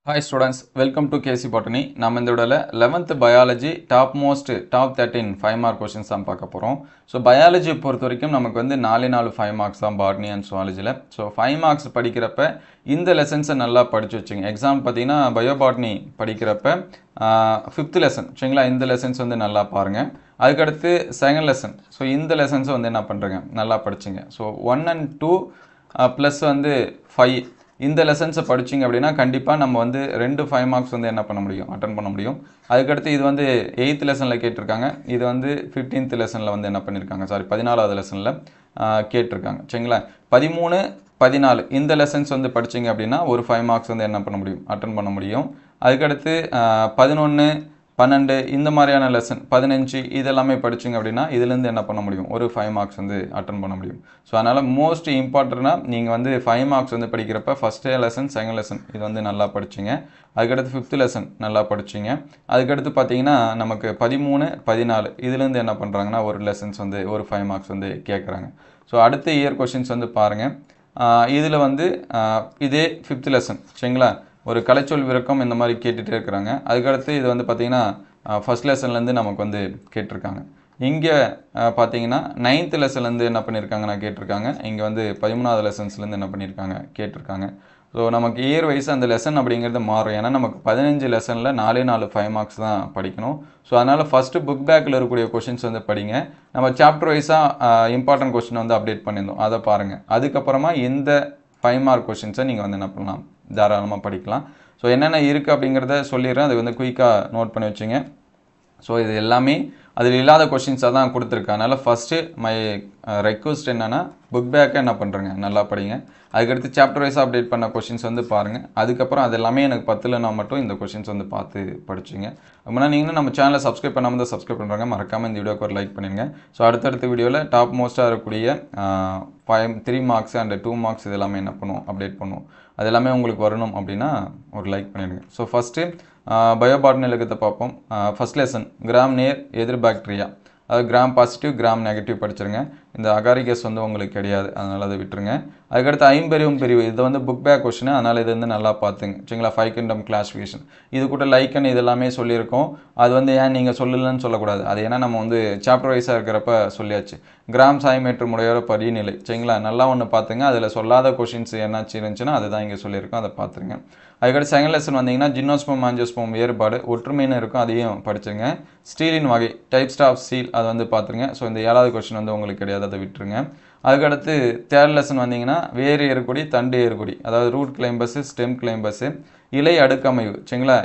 Hi students, welcome to KC Botany. நம்ம இந்த விடல 11th biology top 13 5 mark questions தான் பார்க்க போறோம். So biology பொறுத்த வரைக்கும் நமக்கு வந்து 4 5 marks தான் botany and zoologyல. So 5 marks படிக்கிறப்ப இந்த lessons நல்லா படிச்சு வச்சுங்க. எக்ஸாம் பார்த்தீங்கன்னா biobotany படிக்கிறப்ப 5th lesson சரிங்களா இந்த lessons வந்து நல்லா பாருங்க. அதுக்கு அடுத்து செகண்ட் லெசன். ஸோ இந்த லெசன்ஸை வந்து என்ன பண்ணுறேங்க நல்லா படிச்சிங்க. ஸோ 1 and 2 ப்ளஸ் வந்து 5 இந்த லெசன்ஸை படிச்சிங்க அப்படின்னா கண்டிப்பாக நம்ம வந்து 5 மார்க்ஸ் வந்து என்ன பண்ண முடியும் அட்டன் பண்ண முடியும். அதுக்கடுத்து இது வந்து 8th லெசனில் கேட்டிருக்காங்க. இது வந்து 15th லெசனில் வந்து என்ன பண்ணியிருக்காங்க 14வது லெசனில் கேட்டிருக்காங்க சரிங்களா. 13 14 இந்த லெசன்ஸ் வந்து படிச்சிங்க அப்படின்னா ஒரு 5 மார்க்ஸ் வந்து என்ன பண்ண முடியும் அட்டன் பண்ண முடியும். அதுக்கடுத்து 11 12 இந்த மாதிரியான லெசன் 15 இதெல்லாமே படிச்சிங்க அப்படின்னா இதுலேருந்து என்ன பண்ண முடியும் ஒரு 5 மார்க்ஸ் வந்து அட்டன் பண்ண முடியும். ஸோ அதனால் மோஸ்ட் இம்பார்ட்டண்ட்டாக நீங்கள் வந்து 5 மார்க்ஸ் வந்து படிக்கிறப்ப ஃபஸ்ட் லெசன் செகண்ட் லெசன் இது வந்து நல்லா படிச்சிங்க. அதுக்கடுத்து 5th லெசன் நல்லா படிச்சிங்க. அதுக்கடுத்து பார்த்தீங்கன்னா நமக்கு 13 14 இதுலேருந்து என்ன பண்ணுறாங்கன்னா ஒரு லெசன்ஸ் வந்து ஒரு 5 மார்க்ஸ் வந்து கேட்குறாங்க. ஸோ அடுத்த இயர் கொஷின்ஸ் வந்து பாருங்கள். இதில் வந்து இதே 5th லெசன் சரிங்களா ஒரு கலைச்சொல் விளக்கம் இந்த மாதிரி கேட்டுகிட்டே இருக்கிறாங்க. அதுக்கடுத்து இது வந்து பார்த்திங்கன்னா ஃபஸ்ட் லெசன்லேருந்து நமக்கு வந்து கேட்டிருக்காங்க. இங்கே பார்த்தீங்கன்னா 9th லெசன்லேருந்து என்ன பண்ணியிருக்காங்கன்னா கேட்டிருக்காங்க. இங்கே வந்து 13வது லெசன்ஸ்லேருந்து என்ன பண்ணியிருக்காங்க கேட்டிருக்காங்க. ஸோ நமக்கு இயர் வைஸ் அந்த லெசன் அப்படிங்கிறது மாறும். ஏன்னா நமக்கு 15 லெசனில் 4 5 மார்க்ஸ் தான் படிக்கணும். ஸோ அதனால் ஃபஸ்ட்டு புக் பேக்கில் இருக்கக்கூடிய கொஷின்ஸ் வந்து படிங்க. நம்ம சாப்டர் வைஸாக இம்பார்ட்டன்ட் கொஷின் வந்து அப்டேட் பண்ணியிருந்தோம், அதை பாருங்கள். அதுக்கப்புறமா இந்த 5 மார்க் கொஷின்ஸை நீங்கள் வந்து என்ன பண்ணலாம் தாராளமாக படிக்கலாம். ஸோ என்னென்ன இருக்குது அப்படிங்கிறத சொல்லிடுறேன், அது வந்து குயிக்காக நோட் பண்ணி வச்சுங்க. ஸோ இது எல்லாமே அதில் இல்லாத கொஷின்ஸாக தான் கொடுத்துருக்கேன். அதனால் ஃபஸ்ட்டு மை ரெக்வஸ்ட் என்னென்னா புக் பேக்கை என்ன பண்ணுறேங்க நல்லா படிங்க. அதுக்கடுத்து சாப்டர் வைஸாக அப்டேட் பண்ண கொஷின்ஸ் வந்து பாருங்கள். அதுக்கப்புறம் அது எல்லாமே எனக்கு 10லனா மட்டும் இந்த கொஷின்ஸ் வந்து பார்த்து படிச்சுங்க. அப்படின்னா நீங்களும் நம்ம சேனலை சப்ஸ்கிரைப் பண்ணாமல் தான் சப்ஸ்கிரைப் பண்ணுறாங்க, மறக்காமல் இந்த வீடியோக்கு ஒரு லைக் பண்ணிடுங்க. ஸோ அடுத்தடுத்த வீடியோவில் டாப் மோஸ்ட்டாக இருக்கக்கூடிய 3 மார்க்ஸ் அண்ட் 2 மார்க்ஸ் இது எல்லாமே என்ன பண்ணுவோம் அப்டேட் பண்ணுவோம். அது எல்லாமே உங்களுக்கு வரணும் அப்படின்னா ஒரு லைக் பண்ணிடுங்க. ஸோ ஃபஸ்ட்டு பயோபாட்னி இலக்கத்தை பார்ப்போம். ஃபஸ்ட் லெசன் கிராம் நேர் எதிர் பாக்டீரியா, அதாவது கிராம் பாசிட்டிவ் கிராம் நெகட்டிவ் படிச்சிருங்க. இந்த அகாரிகஸ் வந்து உங்களுக்கு கிடையாது, அதனால் அதை விட்டுருங்க. அதுக்கடுத்து ஐம்பெரியும் பிரிவு இது வந்து புக் பேக் கொஷின், அதனால் இது வந்து நல்லா பார்த்துங்க சரிங்களா. 5 கிங்டம் கிளாசிஃபிகேஷன் இது கூட லைக்கன் இது எல்லாமே சொல்லியிருக்கோம். அது வந்து ஏன் நீங்கள் சொல்லலன்னு சொல்லக்கூடாது, அது ஏன்னா நம்ம வந்து சாப்டர் வைஸாக இருக்கிறப்ப சொல்லியாச்சு. கிராம் சாய்மேற்று முறையோட படிநிலை சரிங்களா, நல்லா ஒன்று பார்த்துங்க. அதில் சொல்லாத கொஷின்ஸ் என்னாச்சு இருந்துச்சுன்னா அதுதான் இங்கே சொல்லியிருக்கோம், அதை பார்த்துருங்க. அதுக்கடுத்து செகண்ட் லெசன் வந்தீங்கன்னா ஜிம்னோஸ்போம் ஆஞ்சியோஸ்போம் வேறுபாடு ஒற்றுமைன்னு இருக்கும், அதையும் படிச்சுங்க. ஸ்டீலின் வகை டைப்ஸ் ஆஃப் ஸ்டீல் அதை வந்து பார்த்துருங்க. ஸோ இந்த 7வது கொஸ்டின் வந்து உங்களுக்கு கிடையாது, அதை விட்டுருங்க. அதுக்கடுத்து தேர்ட் லெசன் வந்தீங்கன்னா வேறு ஏறுகுடி தண்டு ஏறுகுடி, அதாவது ரூட் கிளைம்பஸு ஸ்டெம் கிளைம்பஸு இலை அடுக்கமைவு சரிங்களா.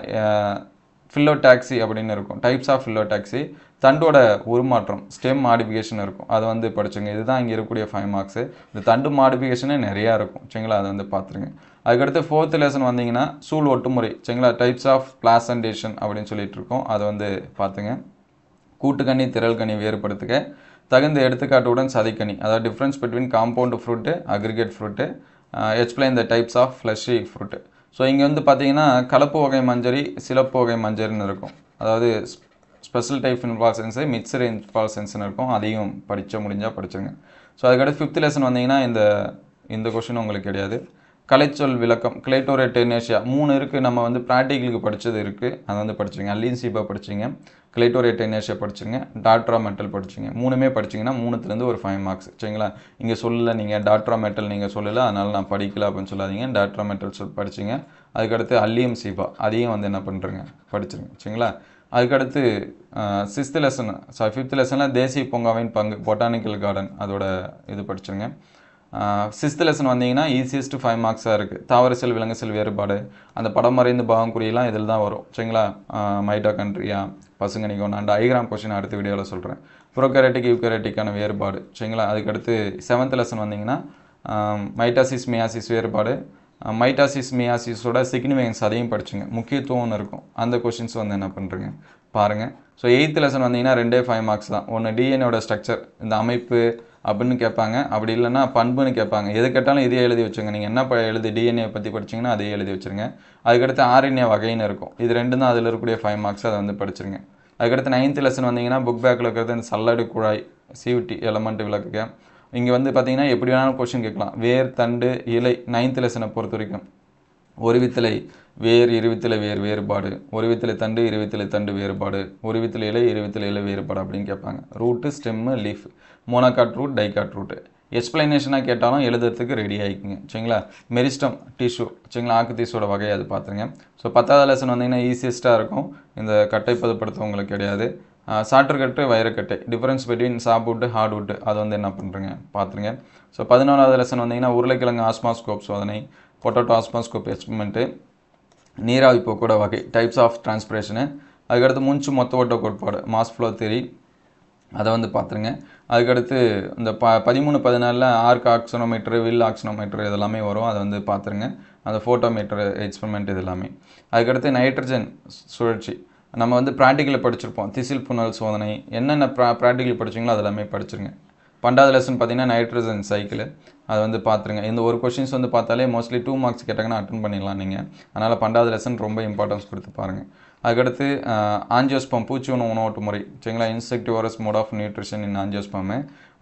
ஃபில்லோடாக்சி அப்படின்னு இருக்கும், டைப்ஸ் ஆஃப் ஃபில்லோடாக்சி. தண்டோட உருமாற்றம் ஸ்டெம் மாடிஃபிகேஷன் இருக்கும், அதை வந்து படிச்சுங்க. இதுதான் இங்கே இருக்கக்கூடிய 5 மார்க்ஸு. இந்த தண்டு மாடிஃபிகேஷனே நிறையா இருக்கும் சரிங்களா, அதை வந்து பார்த்துருங்க. அதுக்கடுத்து 4th லெசன் வந்தீங்கன்னா சூழ் ஒட்டுமுறை சரிங்களா, டைப்ஸ் ஆஃப் பிளாசன்டேஷன் அப்படின்னு சொல்லிட்டு இருக்கோம், அதை வந்து பார்த்துங்க. கூட்டுக்கனி திரள்கனி வேறுபடுத்துக, தகுந்த எடுத்துக்காட்டுடன் சதைக்கனி, அதாவது difference between compound fruit aggregate fruit, explain the types of fleshy fruit. So இங்கே வந்து பார்த்தீங்கன்னா கலப்பு வகை மஞ்சரி சிலப்பு வகை மஞ்சரின்னு இருக்கும், அதாவது ஸ்பெஷல் டைப் இன்ஃபால்சன்ஸு மிக்சர் இன்ஃபால்சன்ஸ்னு இருக்கும், அதையும் முடிஞ்சால் படிச்சுங்க. ஸோ அதுக்கடுத்து 5th லெசன் வந்தீங்கன்னா இந்த கொஷின் உங்களுக்கு கிடையாது. கலைச்சொல் விளக்கம் கிளைட்டோரேட்டேனேஷியா 3 இருக்குது, நம்ம வந்து ப்ராக்டிக்கலுக்கு படித்தது இருக்குது, அதை வந்து படிச்சுங்க. அல்லீன்சீபா படிச்சிங்க, கிளைட்டோரேட்டேனேஷியா படிச்சுங்க, டாட்ரா மெட்டல் படிச்சிங்க. 3மே படிச்சிங்கன்னா 3த்துலேருந்து ஒரு 5 மார்க்ஸ் சரிங்களா. இங்கே சொல்லலை நீங்கள் டாட்ரா மெட்டல் நீங்கள் சொல்லலை, அதனால் நான் படிக்கல அப்படின்னு சொல்லாதீங்க. டாட்ரா மெட்டல் படிச்சிங்க. அதுக்கடுத்து அல்லியம் சீபா அதையும் வந்து என்ன பண்ணுறேங்க படிச்சிருங்க சரிங்களா. அதுக்கடுத்து 5th லெசனில் தேசிய பூங்காவின் பங்கு பொட்டானிக்கல் கார்டன் அதோட இது படிச்சுருங்க. 6th லெசன் வந்தீங்கன்னா ஈஸியஸ்ட் 5 மார்க்ஸாக இருக்குது. தாவர செல் விலங்கு செல் வேறுபாடு, அந்த படம் மறைந்து பாகம் குறியெல்லாம் இதில் தான் வரும் சரிங்களா. மைட்டோகாண்ட்ரியா பசுங்கனிகோன் அண்ட் ஐகிராம் கொஷின் அடுத்த வீடியோவில் சொல்கிறேன். ப்ரோகேரிட்டிக் யூகேரிட்டிக்கான வேறுபாடு சரிங்களா. அதுக்கடுத்து 7th லெசன் வந்தீங்கன்னா மைட்டாசிஸ் மியாசிஸ் வேறுபாடு, மைட்டாசிஸ் மியாசிஸோட சிக்னிஃபிகன்ஸ் அதையும் படிச்சுங்க, முக்கியத்துவம்னு இருக்கும், அந்த கொஷின்ஸ் வந்து என்ன பண்ணுறீங்க பாருங்கள். ஸோ 8th லெசன் வந்தீங்கன்னா 5 மார்க்ஸ் தான். ஒன்று டிஎன்ஏவோட ஸ்ட்ரக்சர் இந்த அமைப்பு அப்படின்னு கேட்பாங்க, அப்படி இல்லைன்னா பண்புன்னு கேட்பாங்க. எது கேட்டாலும் இதையே எழுதி வச்சுங்க. நீங்கள் என்ன எழுதி டிஎன்ஏ பற்றி படிச்சிங்கன்னா அதையே எழுதி வச்சுருங்க. அதுக்கடுத்து ஆர்என்ஏ வகைன்னு இருக்கும், இது 2 தான் அதில் இருக்கக்கூடிய 5 மார்க்ஸ், அதை வந்து படிச்சிருங்க. அதுக்கடுத்து 9th லெசன் வந்தீங்கன்னா புக் பேக்கில் இருக்கிறது இந்த சல்லடு குழாய் சிவிடி எலமெண்ட் விளக்குங்க. இங்கே வந்து பார்த்தீங்கன்னா எப்படி வேணாலும் கொஷின் கேட்கலாம். வேர் தண்டு இலை 9th லெசனை பொறுத்த வரைக்கும் ஒரு வித்தலை வேர் இருவித்திலை வேர் வேறுபாடு, ஒருவித்திலை தண்டு இருவித்திலை தண்டு வேறுபாடு, ஒருவித்திலை இலை இருவித்திலை இலை வேறுபாடு அப்படின்னு கேட்பாங்க. Root, stem, leaf, monocot root, dicot root. எக்ஸ்பிளனேஷனாக கேட்டாலும் எழுதுறதுக்கு ரெடி ஆகிக்குங்க. சரிங்களா? மெரிஸ்டம் டிஷ்யூ, சரிங்களா, ஆக்கு தீசோட வகை அது பார்த்துருங்க. ஸோ 10வது லெசன் வந்தீங்கன்னா ஈஸியஸ்ட்டாக இருக்கும். இந்த கட்டை பதப்படுத்தவங்களுக்கு கிடையாது. சாற்றுக்கட்டு வைரக்கட்டை, டிஃபரன்ஸ் பிட்வீன் சாப்வுட் ஹார்ட்வுட், அது வந்து என்ன பண்ணுறங்க பார்த்துருங்க. ஸோ 11வது லெசன் வந்தீங்கன்னா உருளைக்கிழங்கு ஆஸ்மாஸ்கோப் சோதனை, பொட்டோட்டோ ஆஸ்மாஸ்கோப் எக்ஸ்பெரிமெண்ட்டு, நீராவி போக்கூட வகை, டைப்ஸ் ஆஃப் டிரான்ஸ்பிரேஷனு, அதுக்கடுத்து மூச்சு மொத்த ஓட்ட கோட்பாடு, மாஸ் ஃப்ளோ தியரி, அதை வந்து பார்த்துருங்க. அதுக்கடுத்து இந்த 13, 14 ஆர்க் ஆக்சனோமீட்டரு, வில் ஆக்சனோமீட்டரு இதெல்லாமே வரும். அதை வந்து பார்த்துருங்க. அந்த ஃபோட்டோமீட்டரு எக்ஸ்பெரிமெண்ட் இது எல்லாமே. அதுக்கடுத்து நைட்ரஜன் சுழற்சி நம்ம வந்து ப்ராக்டிக்கலில் படிச்சிருப்போம். திசில் புனல் சோதனை, என்னென்ன ப்ராக்டிக்கல் படிச்சிங்களோ அது எல்லாமே படிச்சிருங்க. 12வது லெசன் பார்த்தீங்கன்னா நைட்ரஜன் சைக்கிள், அதை வந்து பார்த்துருங்க. இந்த ஒரு கொஷின்ஸ் வந்து பார்த்தாலே மோஸ்ட்லி 2 மார்க்ஸ் கேட்டாங்கன்னா அட்டன் பண்ணிடலாம் நீங்கள். அதனால் 12வது லெசன் ரொம்ப இம்பார்ட்டன்ஸ் கொடுத்து பாருங்கள். அதுக்கடுத்து ஆஞ்சியோஸ்பம், பூச்சி உணவு முறை, சரிங்களா, insectivorous mode of nutrition in angiosperm.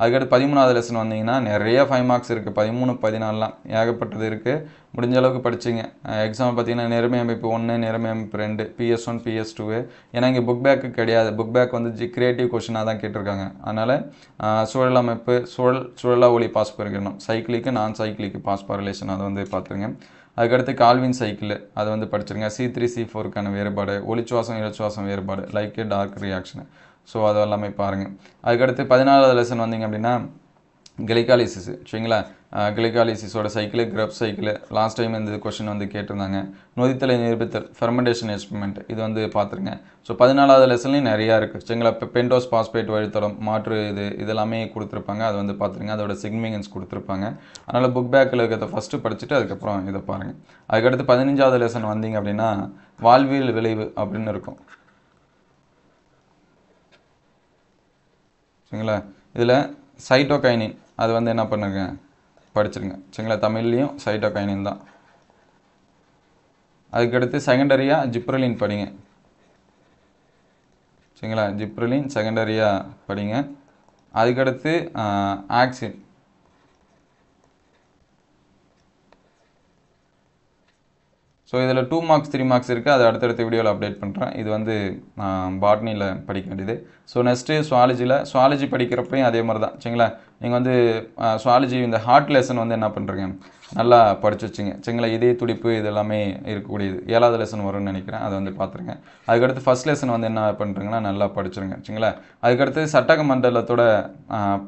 அதுக்கடுத்து 13வது லெசன் வந்தீங்கன்னா நிறைய 5 மார்க்ஸ் இருக்குது. 13, 14 ஏகப்பட்டது இருக்குது. முடிஞ்ச அளவுக்கு படிச்சிங்க. எக்ஸாம் பார்த்தீங்கன்னா நிறமை அமைப்பு 1, நிறமை அமைப்பு 2, PS1, PS2. ஏன்னா இங்கே புக் பேக்கு கிடையாது. புக் பேக் வந்து கிரியேட்டிவ் கொஷினாக தான் கேட்டிருக்காங்க. அதனால் சுழல் அமைப்பு, சுழலா ஒளி பாஸ்பரிக்கணும், சைக்கிளிக்கு நான் சைக்கிளிக்கு பாஸ்பாரிலேஷன், அதை வந்து பார்த்துருங்க. அதுக்கடுத்து கால்வின் சைக்கிள், அதை வந்து படிச்சிருங்க. C3, C4க்கான வேறுபாடு, ஒளிச்சுவாசம் இலச்சுவாசம் வேறுபாடு, லைக் டார்க் ரியாக்ஷனு, ஸோ அது எல்லாமே பாருங்கள். அதுக்கடுத்து 14வது லெசன் வந்தீங்க அப்படின்னா கிளைகாலிசிஸ், சரிங்களா, கிளைகாலிசிஸோட cycle, Krebs cycle, last time இந்த கொஷின் வந்து கேட்டிருந்தாங்க. நொதித்தலை நிரூபித்தல், ஃபெர்மெண்டேஷன் எக்ஸ்பெரிமெண்ட், இது வந்து பார்த்துருங்க. ஸோ 14வது லெசன்லையும் நிறையா இருக்குது, சரிங்களா. பென்டோஸ் பாஸ்பேட் வழித்தடம், மாற்று இதெல்லாமே கொடுத்துருப்பாங்க. அதை வந்து பார்த்துருங்க. அதோட சிக்னிஃபிகன்ஸ் கொடுத்துருப்பாங்க. அதனால் புக் பேக்கில் இருக்கிறத ஃபஸ்ட்டு படிச்சுட்டு அதுக்கப்புறம் இதை பாருங்கள். அதுக்கடுத்து 15வது லெசன் வந்தீங்க அப்படின்னா வாழ்வியல் விளைவு அப்படின்னு இருக்கும், சரிங்களா. இதில் சைட்டோகைனின், அது வந்து என்ன பண்ணுங்க படிச்சிருங்க, சரிங்களா. தமிழ்லேயும் சைட்டோகைனின் தான். அதுக்கடுத்து செகண்டரியாக ஜிப்ரலின் படிங்க, சரிங்களா. ஜிப்ரலின் செகண்டரியாக படிங்க. அதுக்கடுத்து ஆக்சின், ஸோ இதில் 2 மார்க்ஸ் 3 மார்க்ஸ் இருக்குது. அது அடுத்தடுத்த வீடியோவில் அப்டேட் பண்ணுறேன். இது வந்து பாட்னியில் படிக்க வேண்டியது. ஸோ நெக்ஸ்ட்டு சுவாலஜி படிக்கிறப்பையும் அதே மாதிரி தான், சரிங்களா. நீங்கள் வந்து சுவாலஜி இந்த ஹார்ட் லெசன் வந்து என்ன பண்ணுறீங்க நல்லா படிச்சு வச்சுங்க, சரிங்களா. இதே துடிப்பு இது எல்லாமே இருக்கக்கூடியது 7வது லெசன் வரும்னு நினைக்கிறேன். அதை வந்து பார்த்துருங்க. அதுக்கடுத்து ஃபஸ்ட் லெசன் வந்து என்ன பண்ணுறீங்கன்னா நல்லா படிச்சுருங்க, சரிங்களா. அதுக்கடுத்து சட்டக மண்டலத்தோட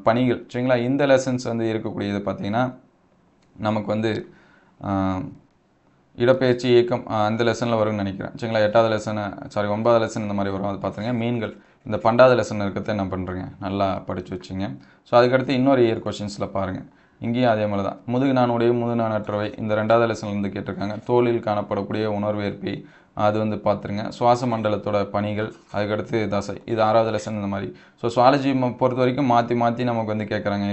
பணிகள், சரிங்களா. இந்த லெசன்ஸ் வந்து இருக்கக்கூடியது பார்த்திங்கன்னா நமக்கு வந்து இடப்பெயர்ச்சி இயக்கம் அந்த லெசனில் வரும்னு நினைக்கிறேன், சரிங்களா. 8வது லெசனு 9வது லெசன் இந்த மாதிரி வரும். அது பார்த்துருங்க. மீன்கள் இந்த 12வது லெசன் இருக்கிறத என்ன பண்ணுறீங்க நல்லா படித்து வச்சுங்க. ஸோ அதுக்கடுத்து இன்னொரு இயர் கொஷின்ஸில் பாருங்கள். இங்கேயும் அதே மாதிரி தான். முதுகு நானுடைய முதுநானற்றவை இந்த 2வது லெசன்லேருந்து கேட்டிருக்காங்க. தோலில் காணப்படக்கூடிய உணர்வேற்பி, அது வந்து பார்த்துருங்க. சுவாச மண்டலத்தோட பணிகள், அதுக்கடுத்து தசை, இது 6வது லெசன் இந்த மாதிரி. ஸோ சுவாலஜி பொறுத்த வரைக்கும் மாற்றி நமக்கு வந்து கேட்குறாங்க.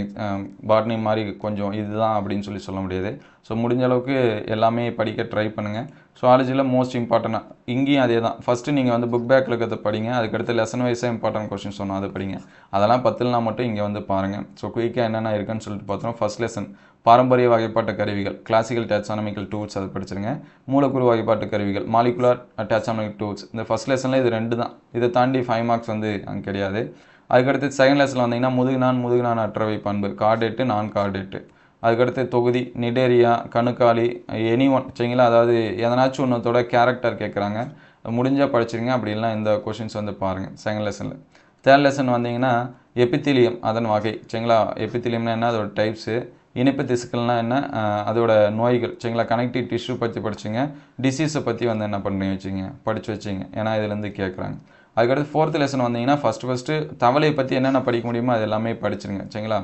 பாட்னி மாதிரி கொஞ்சம் இதுதான் அப்படின்னு சொல்ல முடியாது. ஸோ முடிஞ்ச அளவுக்கு எல்லாமே படிக்க ட்ரை பண்ணுங்கள். சுவாலஜியில் மோஸ்ட் இம்பார்ட்டண்ட்டாக இங்கேயும் அதே தான். ஃபஸ்ட்டு நீங்கள் வந்து புக் பேக்கில் இருக்கிறத படிங்க. அதுக்கடுத்து லெசன் வைஸாக இம்பார்ட்டன்ட் கொஸ்டின் சொன்னோம், அதை படிங்க. அதெல்லாம் 10ல்னா மட்டும் இங்கே வந்து பாருங்கள். ஸோ குயிக்காக என்னென்ன இருக்குன்னு சொல்லிட்டு பார்த்தோம். ஃபஸ்ட் லெசன் பாரம்பரிய வகைப்பாட்டு கருவிகள், கிளாசிக்கல் டாக்ஸானமிக்கல் டூல்ஸ், அதை படிச்சிருங்க. மூலக்கூறு வகைப்பாட்டு கருவிகள், மாலிகுலர் டாக்ஸானமிக்கல் டூல்ஸ், இந்த ஃபஸ்ட் லெசனில் இது 2 தான். இதை தாண்டி 5 மார்க்ஸ் வந்து அங்கே கிடையாது. அதுக்கடுத்து செகண்ட் லெசனில் வந்தீங்கன்னா முதுகுநான் அற்றவை பண்பு, கார்டேட்டு நான் கார்டேட்டு. அதுக்கடுத்து தொகுதி, நிடேரியா, கணுக்காலி, எனி1, சரிங்களா. அதாவது எதனாச்சும் ஒன்றத்தோட கேரக்டர் கேட்குறாங்க, முடிஞ்சால் படிச்சிருங்க. அப்படி இல்லை இந்த கொஷின்ஸ் வந்து பாருங்கள் செகண்ட் லெசனில். தேர்ட் லெசன் வந்தீங்கன்னா எபித்திலியம், அதன் வகை, சரிங்களா. எபித்திலியம்னா என்ன, அதோட டைப்ஸு, இணைப்பு திசுக்கள்னால் என்ன, அதோட நோய்கள், சரிங்களா. கனெக்டிவ் டிஷ்யூ பற்றி படிச்சுங்க. டிசீஸை பற்றி வந்து என்ன பண்ணி வச்சுங்க படித்து வச்சுங்க, ஏன்னா இதுலேருந்து கேட்குறாங்க. அதுக்கடுத்து 4th லெசன் வந்தீங்கன்னா ஃபஸ்ட்டு தவளையை பற்றி என்னென்ன படிக்க முடியுமோ அது எல்லாமே படிச்சிருங்க, சரிங்களா.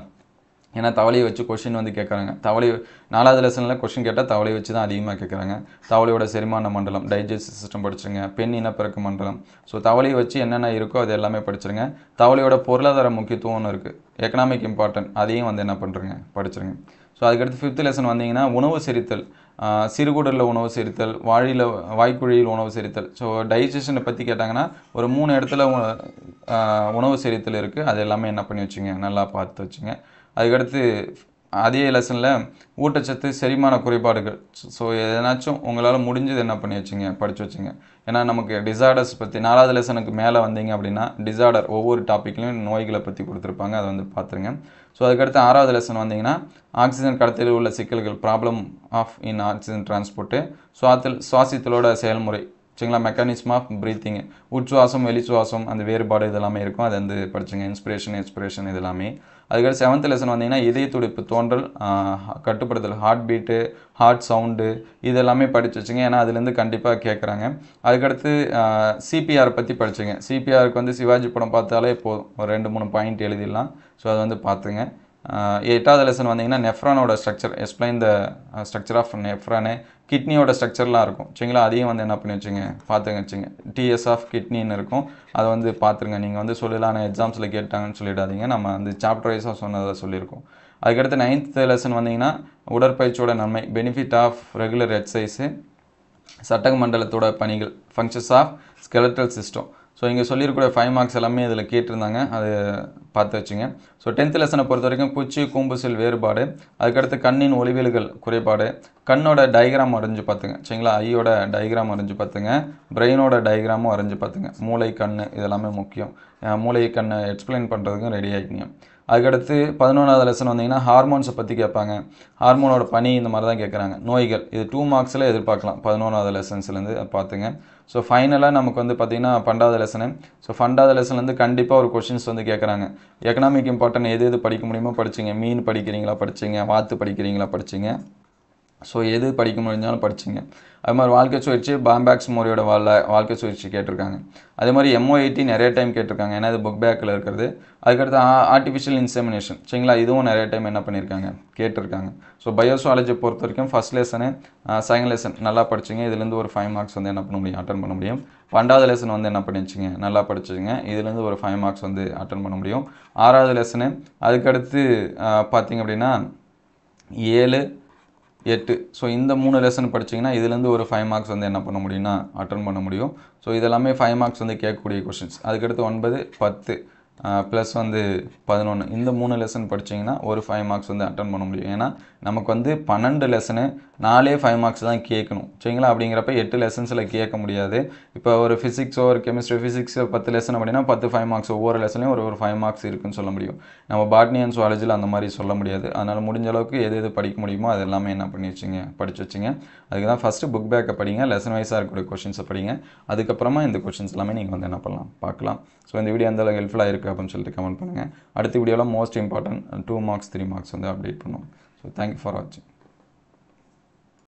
ஏன்னா தவளையை வச்சு கொஷின் வந்து கேட்குறாங்க. 4வது லெசனில் கொஷின் கேட்டால் தவளையை வச்சு தான் அதிகமாக கேட்குறாங்க. தவளையோட செரிமான மண்டலம், டைஜஸ்டிவ் சிஸ்டம் படிச்சுருங்க. பெண் இனப்பெருக்க மண்டலம், ஸோ தவளையை வச்சு என்னென்ன இருக்கோ அது எல்லாமே படிச்சிருங்க. தவளையோட பொருளாதார முக்கியத்துவம்னு இருக்குது, எக்கனாமிக் இம்பார்ட்டன்ட், அதையும் வந்து என்ன பண்ணுறங்க படிச்சிருங்க. ஸோ அதுக்கடுத்து 5th லெசன் வந்தீங்கன்னா உணவு செரித்தல், சிறுகுடலில் உணவு செரித்தல், வாய்க்குழியில் உணவு செரித்தல். ஸோ டைஜஷனை பற்றி கேட்டாங்கன்னா ஒரு 3 இடத்துல உணவு செரித்தல் இருக்குது. அது எல்லாமே என்ன பண்ணி வச்சுங்க நல்லா பார்த்து வச்சுங்க. அதுக்கடுத்து அதே லெசனில் ஊட்டச்சத்து செரிமான குறைபாடுகள். ஸோ எதனாச்சும் உங்களால் முடிஞ்சது என்ன பண்ணி வச்சுங்க, படித்து வச்சுங்க. ஏன்னா நமக்கு டிசார்டர்ஸ் பற்றி 4வது லெசனுக்கு மேலே வந்தீங்க அப்படின்னா டிசார்டர் ஒவ்வொரு டாப்பிக்லையும் நோய்களை பற்றி கொடுத்துருப்பாங்க, அதை வந்து பார்த்துருங்க. ஸோ அதுக்கடுத்து 6வது லெசன் வந்தீங்கன்னா ஆக்சிஜன் கடத்தலில் உள்ள சிக்கல்கள், problem of in oxygen transport, சுவாசித்தலோட செயல்முறை, சரிங்களா, மெக்கானிசம் ஆஃப் ப்ரீத்திங், உட்சுவாசம் வெளிச்சுவாசம் அந்த வேறுபாடு இதெல்லாமே இருக்கும், அதை வந்து படிச்சுங்க. இன்ஸ்பிரேஷன் எக்ஸ்பிரேஷன் இது எல்லாமே. அதுக்கடுத்து 7th லெசன் வந்தீங்கன்னா இதய துடிப்பு தோன்றல், கட்டுப்படுத்தல், ஹார்ட் பீட்டு, ஹார்ட் சவுண்டு இது எல்லாமே படித்து வச்சுங்க. ஏன்னா அதுலேருந்து கண்டிப்பாக கேட்குறாங்க. அதுக்கடுத்து சிபிஆர் பற்றி படிச்சுங்க. சிபிஆருக்கு வந்து சிவாஜி படம் பார்த்தாலே போதும், ஒரு 2-3 பாயிண்ட் எழுதிடலாம். ஸோ அதை வந்து பார்த்துங்க. 8வது லெசன் வந்தீங்கன்னா நெஃப்ரானோட structure, explain the structure of nephron, கிட்னியோட ஸ்ட்ரக்சர்லாம் இருக்கும், சரிங்களா, அதையும் வந்து என்ன பண்ணி வச்சுங்க, பார்த்துங்க வச்சுங்க. டிஎஸ் ஆஃப் கிட்னின்னு இருக்கும், அதை வந்து பார்த்துருங்க. நீங்கள் வந்து சொல்லலாம் எக்ஸாம்ஸில் கேட்டாங்கன்னு சொல்லிடாதீங்க, நம்ம வந்து சாப்டர் வைஸாக சொன்னதை சொல்லியிருக்கோம். அதுக்கடுத்து 9th லெசன் வந்தீங்கன்னா உடற்பயிற்சியோட நன்மை, பெனிஃபிட் ஆஃப் ரெகுலர் எக்ஸசைஸு, சட்டக மண்டலத்தோட பணிகள், functions of skeletal system. So இங்கே சொல்லியிருக்கூடிய 5 மார்க்ஸ் எல்லாமே இதில் கேட்டிருந்தாங்க, அது பார்த்து வச்சுங்க. ஸோ 10th லெசனை பொறுத்த வரைக்கும் குச்சி கூம்பு செல் வேறுபாடு, அதுக்கடுத்து கண்ணின் ஒளிவிலகல் குறைபாடு, கண்ணோட டயக்ராம் வரைஞ்சு பார்த்துங்க, சரிங்களா, ஐயோட டயக்ராம் வரைஞ்சு பார்த்துங்க, பிரெயினோட டயக்ராமும் வரைஞ்சு பார்த்துங்க. மூளை கண் இதெல்லாமே முக்கியம், மூளை கண்ணை எக்ஸ்பிளைன் பண்ணுறதுக்கும் ரெடி ஆகிக்கிங்க. அதுக்கடுத்து 11வது லெசன் வந்தீங்கன்னா ஹார்மோன்ஸை பற்றி கேட்பாங்க, ஹார்மோனோட பணி இந்த மாதிரி தான் கேட்குறாங்க. நோய்கள் இது 2 மார்க்ஸில் எதிர்பார்க்கலாம் 11வது லெசன்ஸ்லேருந்து பார்த்துங்க. ஸோ ஃபைனலாக நமக்கு வந்து பார்த்திங்கன்னா 12வது லெசனு. ஸோ 12வது லெசன்லேருந்து கண்டிப்பாக ஒரு கொஷின்ஸ் வந்து கேட்குறாங்க. எக்கனாமிக் இம்பார்ட்டன்ட் எது படிக்க முடியுமோ படிச்சிங்க. மீன் படிக்கிறீங்களா படிச்சிங்க, வாத்து படிக்கிறீங்களா படிச்சிங்க. ஸோ எது படிக்க முடிஞ்சாலும் படிச்சிங்க. அது மாதிரி வாழ்க்கை சுழற்சி, பாம்பேக்ஸ் மோரியோட வாழ்க்கை சுழற்சி கேட்டிருக்காங்க. அதே மாதிரி MO80 நிறைய டைம் கேட்டிருக்காங்க, ஏன்னா இது புக் பேக்கில் இருக்கிறது. அதுக்கடுத்து ஆர்டிஃபிஷியல் இன்செமினேஷன், சரிங்களா, இதுவும் நிறைய டைம் என்ன பண்ணியிருக்காங்க, கேட்டிருக்காங்க. ஸோ பயோசுவாலஜி பொறுத்த வரைக்கும் ஃபஸ்ட் லெசனு, செகண்ட் லெசன் நல்லா படிச்சிங்க. இதுலேருந்து ஒரு 5 மார்க்ஸ் வந்து என்ன பண்ண முடியும், அட்டன் பண்ண முடியும். 12வது லெசன் வந்து என்ன பண்ணிச்சிங்க, நல்லா படிச்சுங்க. இதுலேருந்து ஒரு 5 மார்க்ஸ் வந்து அட்டன் பண்ண முடியும். 6வது லெசனு, அதுக்கடுத்து பார்த்திங்க அப்படின்னா 7, 8. ஸோ இந்த 3 லெசன் படிச்சிங்கன்னா இதுலேருந்து ஒரு 5 மார்க்ஸ் வந்து என்ன பண்ண முடியும்னா அட்டன் பண்ண முடியும். ஸோ இதெல்லாமே 5 மார்க்ஸ் வந்து கேட்கக்கூடிய கொஷின்ஸ். அதுக்கடுத்து 9, 10 ப்ளஸ் வந்து 11 இந்த 3 லெசன் படிச்சிங்கன்னா ஒரு 5 மார்க்ஸ் வந்து அட்டன் பண்ண முடியும். ஏன்னா நமக்கு வந்து 12 லெசனு 5 மார்க்ஸ் தான் கேட்கணும், சரிங்களா. அப்படிங்கிறப்ப 8 லெசன்ஸில் கேட்க முடியாது. இப்போ ஒரு ஃபிசிக்ஸோ ஒரு கெமிஸ்ட்ரி, ஃபிசிக்ஸோ 10 லெசன் அப்படின்னா 10 5 மார்க்ஸ், ஒவ்வொரு லெசன்லையும் ஒரு 5 மார்க்ஸ் இருக்குன்னு சொல்ல முடியும். நம்ம பாட்னி அண்ட் சுவாலஜியில் அந்த மாதிரி சொல்ல முடியாது. அதனால் முடிஞ்ச அளவுக்கு எது படிக்க முடியுமோ அது எல்லாமே என்ன பண்ணி வச்சுங்க, படித்து வச்சுங்க. அதுக்கு தான் ஃபஸ்ட்டு புக் பேக்கை படிங்க, லெசன் வைஸாக இருக்கக்கூடிய கொஷின்ஸை படிங்க. அதுக்கப்புறமா இந்த கொஷின்ஸ் எல்லாமே நீங்கள் வந்து என்ன பண்ணலாம், பார்க்கலாம். ஸோ இந்த வீடியோ எந்த அளவுக்கு ஹெல்ப்ஃபுல்லாக இருக்குது அப்படின்னு சொல்லிட்டு கமெண்ட் பண்ணுங்கள். அடுத்த வீடியோவில் மோஸ்ட் இம்பார்ட்டன்ட் 2 மார்க்ஸ் 3 மார்க்ஸ் வந்து அப்டேட் பண்ணுவோம். ஸோ தேங்க்யூ ஃபார் வாட்சிங்.